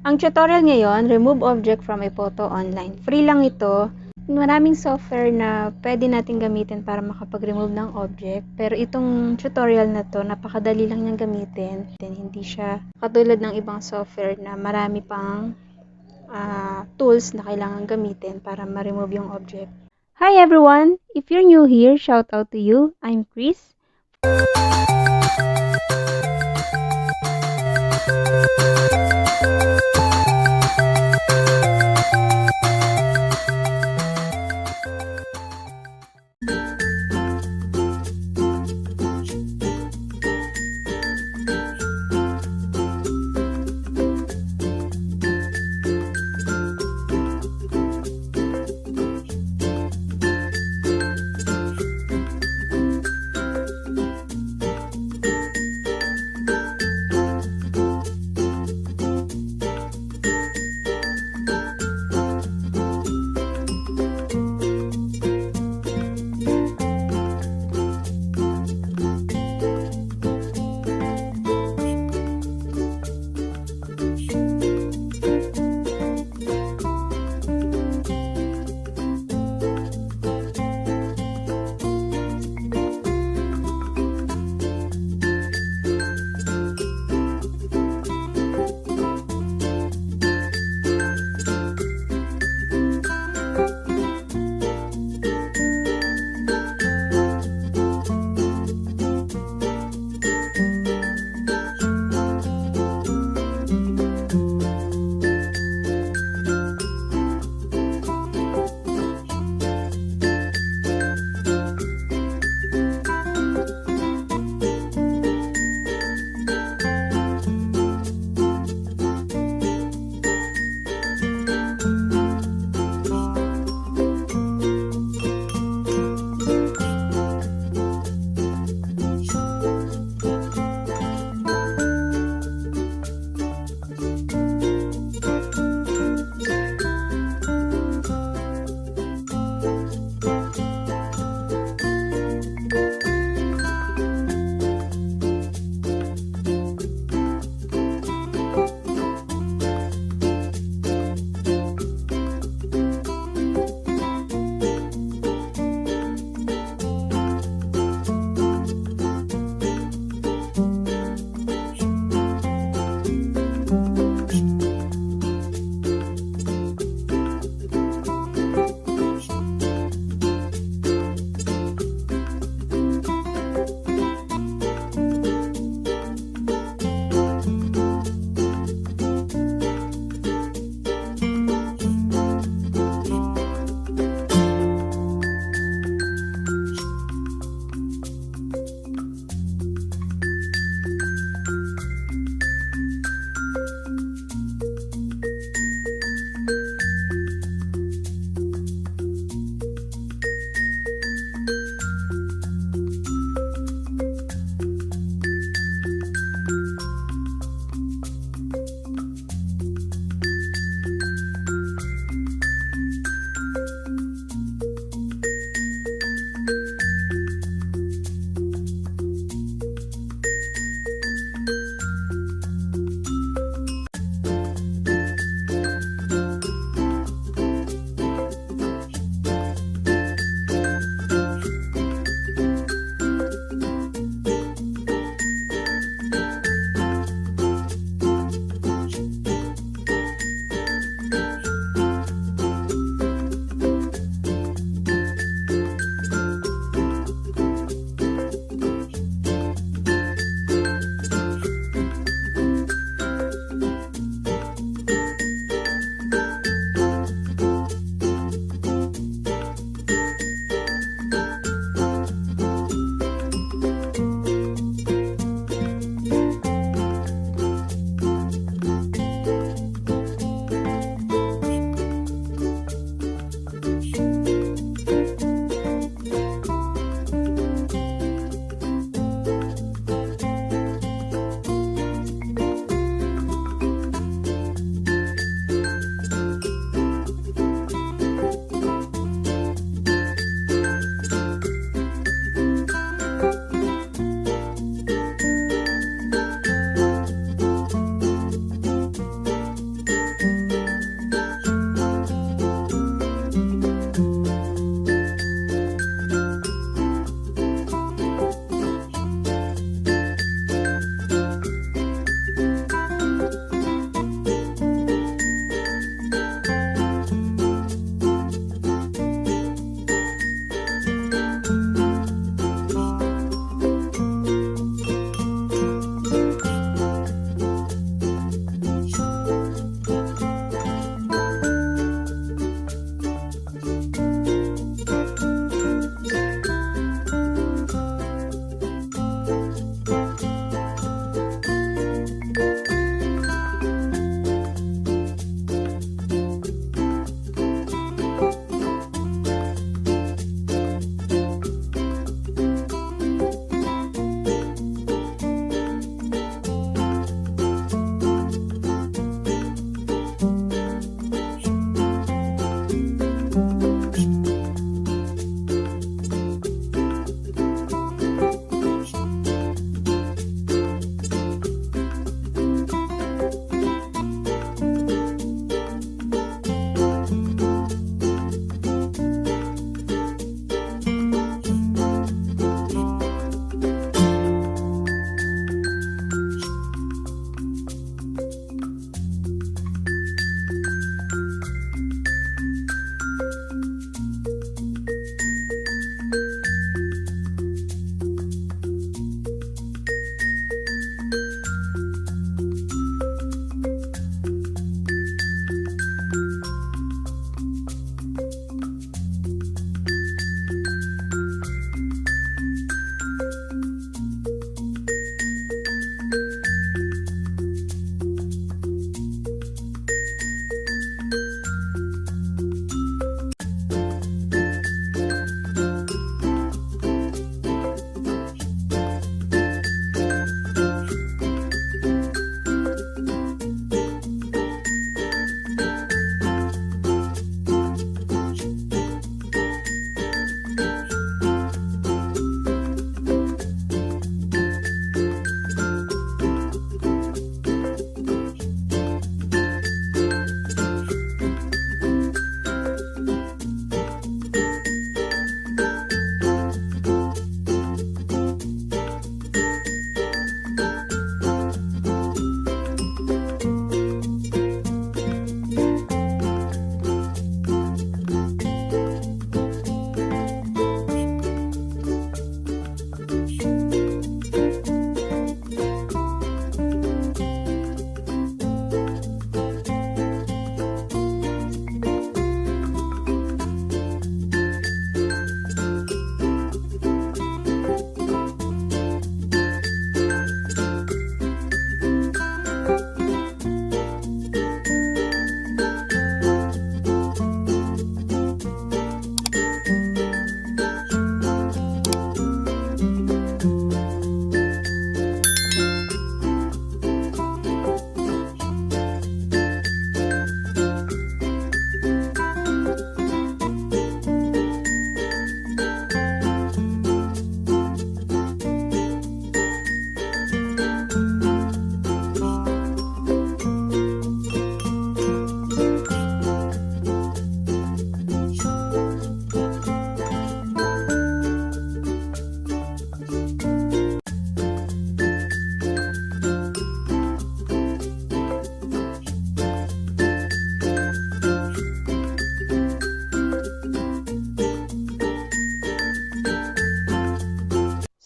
Ang tutorial ngayon, remove object from a photo online. Free lang ito. Maraming software na pwede natin gamitin para makapag-remove ng object. Pero itong tutorial na to, napakadali lang niyang gamitin. Hindi siya katulad ng ibang software na marami pang tools na kailangan gamitin para ma-remove yung object. Hi everyone! If you're new here, shout out to you. I'm Chris.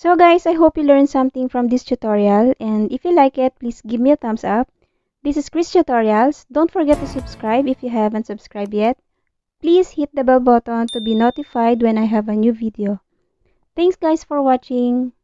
So guys, I hope you learned something from this tutorial, and if you like it, please give me a thumbs up. This is Xris Tutorials. Don't forget to subscribe if you haven't subscribed yet. Please hit the bell button to be notified when I have a new video. Thanks guys for watching.